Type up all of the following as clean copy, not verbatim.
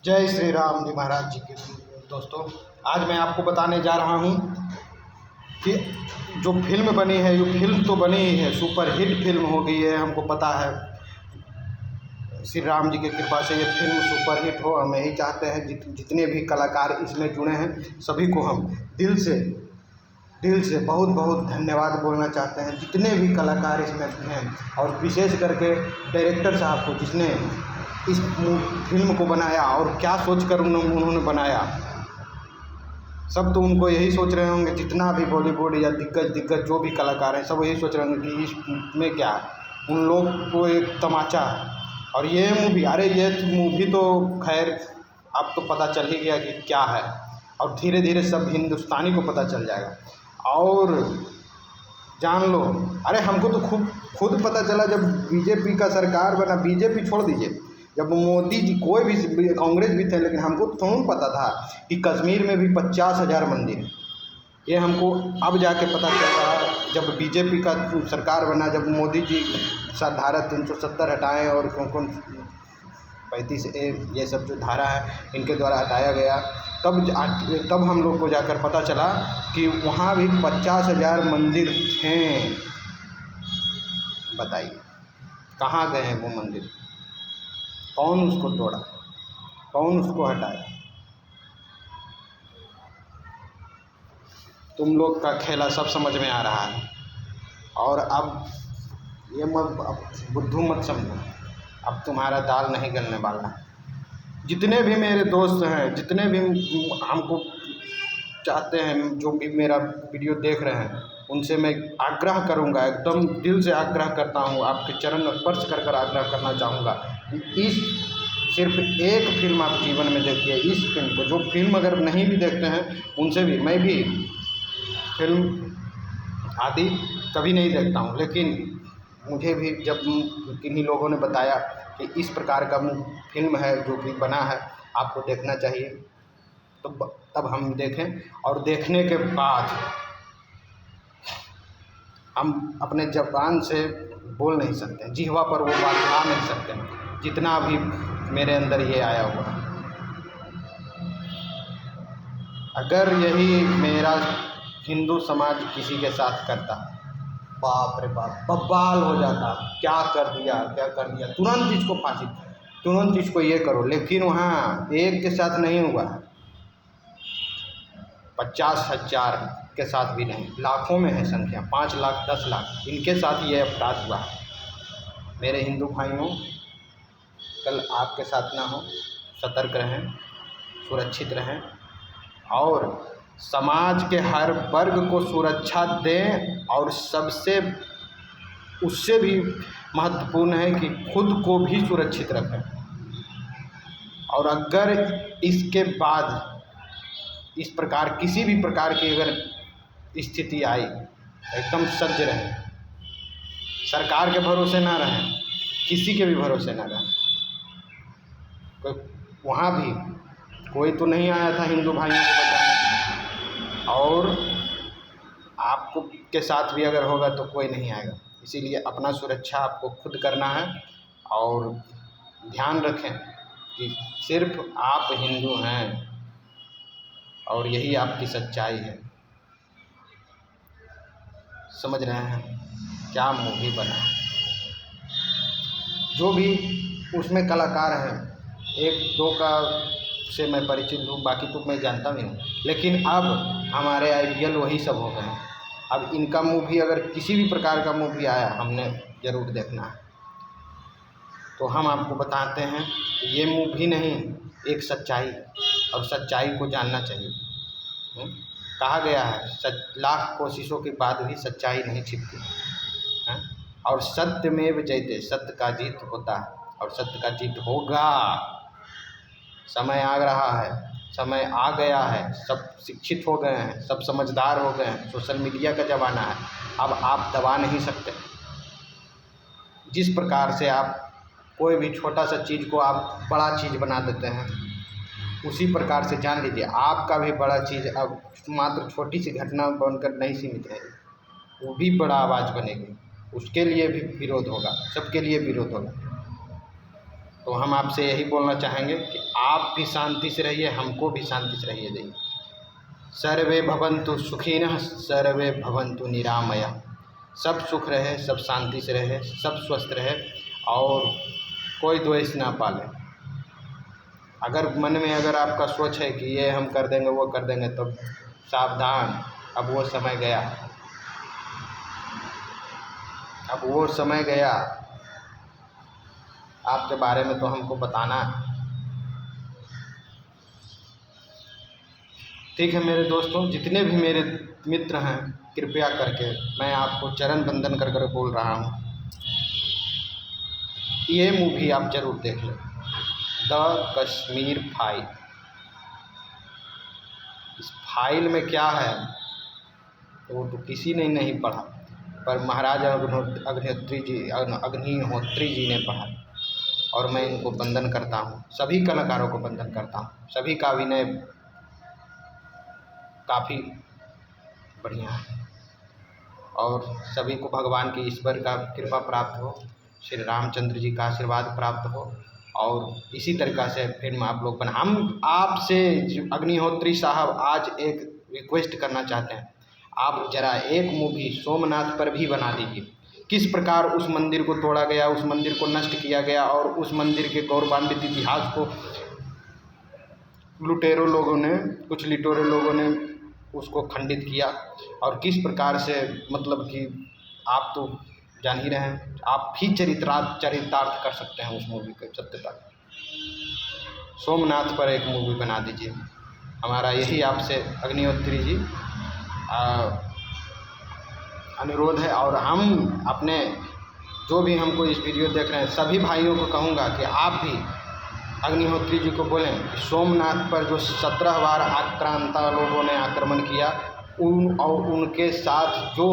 जय श्री राम जी महाराज जी के दोस्तों। आज मैं आपको बताने जा रहा हूँ कि जो फिल्म बनी है, ये फिल्म तो बनी ही है, सुपर हिट फिल्म हो गई है। हमको पता है श्री राम जी की कृपा से ये फिल्म सुपर हिट हो। हम यही चाहते हैं जितने भी कलाकार इसमें जुड़े हैं सभी को हम दिल से बहुत बहुत धन्यवाद बोलना चाहते हैं। जितने भी कलाकार इसमें हैं और विशेष करके डायरेक्टर साहब को, जिसने इस फिल्म को बनाया और क्या सोचकर उन्होंने बनाया। सब तो उनको यही सोच रहे होंगे, जितना भी बॉलीवुड या दिग्गज जो भी कलाकार हैं, सब यही सोच रहे होंगे कि इसमें क्या है। उन लोग को एक तमाचा। और ये मूवी तो खैर अब तो पता चल ही गया कि क्या है, और धीरे धीरे सब हिंदुस्तानी को पता चल जाएगा और जान लो। अरे हमको तो खुद पता चला जब बीजेपी का सरकार बना। बीजेपी छोड़ दीजिए, जब मोदी जी कोई भी, कांग्रेस भी थे, लेकिन हमको तो थोड़ा पता था कि कश्मीर में भी 50,000 मंदिर हैं। ये हमको अब जाके पता चल रहा है जब बीजेपी का सरकार बना, जब मोदी जी धारा 370 हटाएं और कौन 35A ये सब जो धारा है इनके द्वारा हटाया गया, तब हम लोग को जाकर पता चला कि वहाँ भी 50,000 मंदिर हैं। बताइए कहाँ गए हैं वो मंदिर? कौन उसको तोड़ा, कौन उसको हटाया? तुम लोग का खेला सब समझ में आ रहा है। और अब ये अब बुद्धू मत समझो, अब तुम्हारा दाल नहीं गलने वाला है। जितने भी मेरे दोस्त हैं, जितने भी हमको चाहते हैं, जो भी मेरा वीडियो देख रहे हैं, उनसे मैं आग्रह करूंगा, एकदम दिल से आग्रह करता हूं, आपके चरण स्पर्श कर आग्रह करना चाहूँगा। सिर्फ एक फिल्म आप जीवन में देखिए, इस फिल्म को। जो फिल्म अगर नहीं भी देखते हैं उनसे भी, मैं भी फिल्म आदि कभी नहीं देखता हूँ, लेकिन मुझे भी जब किन्हीं लोगों ने बताया कि इस प्रकार का फिल्म है जो कि बना है, आपको देखना चाहिए, तो तब हम देखें। और देखने के बाद हम अपने ज़बान से बोल नहीं सकते, जिह्वा पर वो बात ला नहीं सकते जितना भी मेरे अंदर ये आया हुआ। अगर यही मेरा हिंदू समाज किसी के साथ करता, बाप रे बाप, बवाल हो जाता। क्या कर दिया, तुरंत इसको फांसी, तुरंत इसको ये करो। लेकिन वहाँ एक के साथ नहीं हुआ, 50,000 के साथ भी नहीं, लाखों में है संख्या, 5 लाख 10 लाख, इनके साथ ये अपराध हुआ। मेरे हिंदू भाइयों, कल आपके साथ ना हो, सतर्क रहें, सुरक्षित रहें और समाज के हर वर्ग को सुरक्षा दें। और सबसे उससे भी महत्वपूर्ण है कि खुद को भी सुरक्षित रखें। और अगर इसके बाद इस प्रकार किसी भी प्रकार की अगर स्थिति आई, एकदम सज्ज रहें, सरकार के भरोसे ना रहें, किसी के भी भरोसे ना रहें। वहाँ भी कोई तो नहीं आया था हिंदू भाइयों को बचाने, और आपको के साथ भी अगर होगा तो कोई नहीं आएगा। इसीलिए अपना सुरक्षा आपको खुद करना है। और ध्यान रखें कि सिर्फ आप हिंदू हैं और यही आपकी सच्चाई है। समझ रहे हैं क्या मूवी बना है? जो भी उसमें कलाकार हैं, एक दो का से मैं परिचित हूँ, बाकी तो मैं जानता भी हूँ, लेकिन अब हमारे आइडियल वही सब हो गए हैं। अब इनका मूवी, अगर किसी भी प्रकार का मूवी आया, हमने ज़रूर देखना है। तो हम आपको बताते हैं ये मूवी नहीं, एक सच्चाई, और सच्चाई को जानना चाहिए। कहा गया है लाख कोशिशों के बाद भी सच्चाई नहीं छिपती है। और सत्यमेव जयते, सत्य का जीत होता है और सत्य का जीत होगा। समय आ रहा है, समय आ गया है, सब शिक्षित हो गए हैं, सब समझदार हो गए हैं, सोशल मीडिया का ज़माना है। अब आप दबा नहीं सकते। जिस प्रकार से आप कोई भी छोटा सा चीज़ को आप बड़ा चीज़ बना देते हैं, उसी प्रकार से जान लीजिए आपका भी बड़ा चीज़ अब मात्र छोटी सी घटना बनकर नहीं सीमित है, वो भी बड़ा आवाज़ बनेगी। उसके लिए भी विरोध होगा, सबके लिए विरोध होगा। तो हम आपसे यही बोलना चाहेंगे कि आप भी शांति से रहिए, हमको भी शांति से रहिए देंगे। सर्वे भवन्तु सुखिनः, सर्वे भवन्तु निरामया। सब सुख रहे, सब शांति से रहे, सब स्वस्थ रहे और कोई द्वेष ना पाले। अगर मन में अगर आपका सोच है कि ये हम कर देंगे वो कर देंगे, तो सावधान, अब वो समय गया, अब वो समय गया। आपके बारे में तो हमको बताना है। ठीक है मेरे दोस्तों, जितने भी मेरे मित्र हैं, कृपया करके मैं आपको चरण वंदन कर कर बोल रहा हूँ, ये मूवी आप ज़रूर देख लें, द कश्मीर फाइल। इस फाइल में क्या है वो तो किसी ने नहीं पढ़ा, पर महाराज अग्निहोत्री जी ने पढ़ा। और मैं इनको वंदन करता हूँ, सभी कलाकारों को वंदन करता हूँ। सभी का अभिनय काफ़ी बढ़िया है और सभी को भगवान की ईश्वर का कृपा प्राप्त हो, श्री रामचंद्र जी का आशीर्वाद प्राप्त हो और इसी तरीक़ा से फिल्म आप लोग बना। हम आपसे अग्निहोत्री साहब आज एक रिक्वेस्ट करना चाहते हैं, आप ज़रा एक मूवी सोमनाथ पर भी बना दीजिए। किस प्रकार उस मंदिर को तोड़ा गया, उस मंदिर को नष्ट किया गया और उस मंदिर के गौरवान्वित इतिहास को लुटेरों लोगों ने, कुछ लिटोरे लोगों ने उसको खंडित किया और किस प्रकार से, मतलब कि आप तो जान ही रहे हैं, आप भी चरितार्थ कर सकते हैं उस मूवी के सत्यता। सोमनाथ पर एक मूवी बना दीजिए, हमारा यही आपसे अग्निहोत्री जी अनुरोध है। और हम अपने जो भी हमको इस वीडियो देख रहे हैं सभी भाइयों को कहूँगा कि आप भी अग्निहोत्री जी को बोलें कि सोमनाथ पर जो 17 बार आक्रांता लोगों ने आक्रमण किया, उन और उनके साथ जो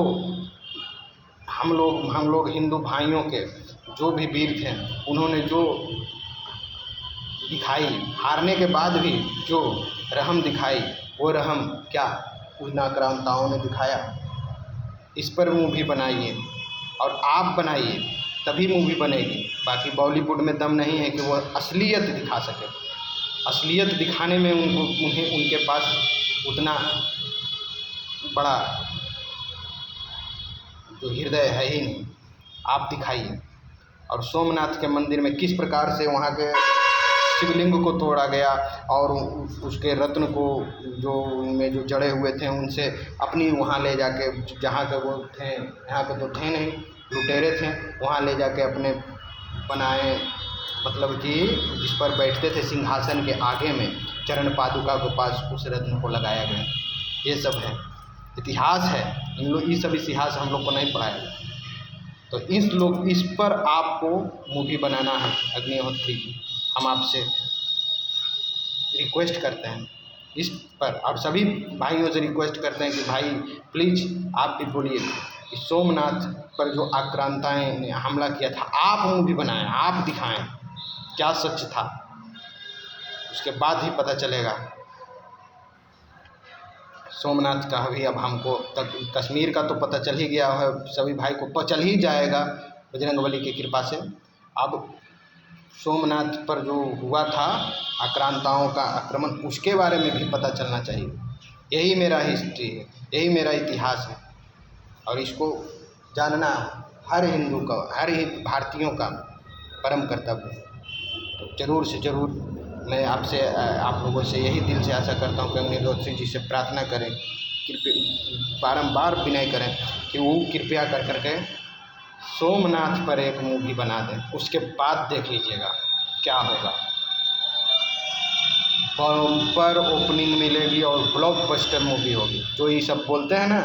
हम लोग हिंदू भाइयों के जो भी वीर थे, उन्होंने जो दिखाई, हारने के बाद भी जो रहम दिखाई, वो रहम क्या उन आक्रांताओं ने दिखाया। इस पर मूवी बनाइए और आप बनाइए तभी मूवी बनेगी। बाकी बॉलीवुड में दम नहीं है कि वो असलियत दिखा सके। असलियत दिखाने में उनके पास उतना बड़ा जो हृदय है ही नहीं। आप दिखाइए। और सोमनाथ के मंदिर में किस प्रकार से वहाँ के शिवलिंग को तोड़ा गया और उसके रत्न को जो उनमें जो जड़े हुए थे उनसे अपनी वहाँ ले जाके, जहाँ के वो थे, यहाँ के तो थे नहीं, लुटेरे थे, वहाँ ले जाके अपने बनाए, मतलब कि जिस पर बैठते थे सिंहासन के आगे में चरण पादुका के पास उस रत्न को लगाया गया। ये सब है, इतिहास है। ये सब इतिहास हम लोग को नहीं पढ़ाया गया। तो इस पर आपको मूवी बनाना है अग्निहोत्री की, हम आपसे रिक्वेस्ट करते हैं इस पर। और सभी भाइयों से रिक्वेस्ट करते हैं कि भाई प्लीज़ आप भी बोलिए कि सोमनाथ पर जो आक्रांताएं ने हमला किया था, आप मूवी बनाएं, आप दिखाएं क्या सच था, उसके बाद ही पता चलेगा। सोमनाथ का भी अब हमको तक कश्मीर का तो पता चल ही गया है, सभी भाई को चल ही जाएगा बजरंगबली की कृपा से। अब सोमनाथ पर जो हुआ था आक्रांताओं का आक्रमण, उसके बारे में भी पता चलना चाहिए। यही मेरा हिस्ट्री है, यही मेरा इतिहास है और इसको जानना हर हिंदू का, हर भारतीयों का परम कर्तव्य है। तो ज़रूर से ज़रूर मैं आपसे, आप लोगों से यही दिल से आशा करता हूँ कि अग्निहोत्री जी से प्रार्थना करें, बारंबार विनय करें कि वो कृपया कर करके सोमनाथ पर एक मूवी बना दें। उसके बाद देख लीजिएगा क्या होगा। पर ओपनिंग मिलेगी और ब्लॉकबस्टर मूवी होगी। जो ये सब बोलते हैं ना,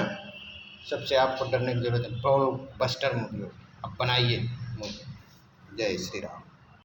सबसे आपको डरने की जरूरत है। ब्लॉकबस्टर मूवी होगी। अब बनाइए मूवी। जय श्री राम।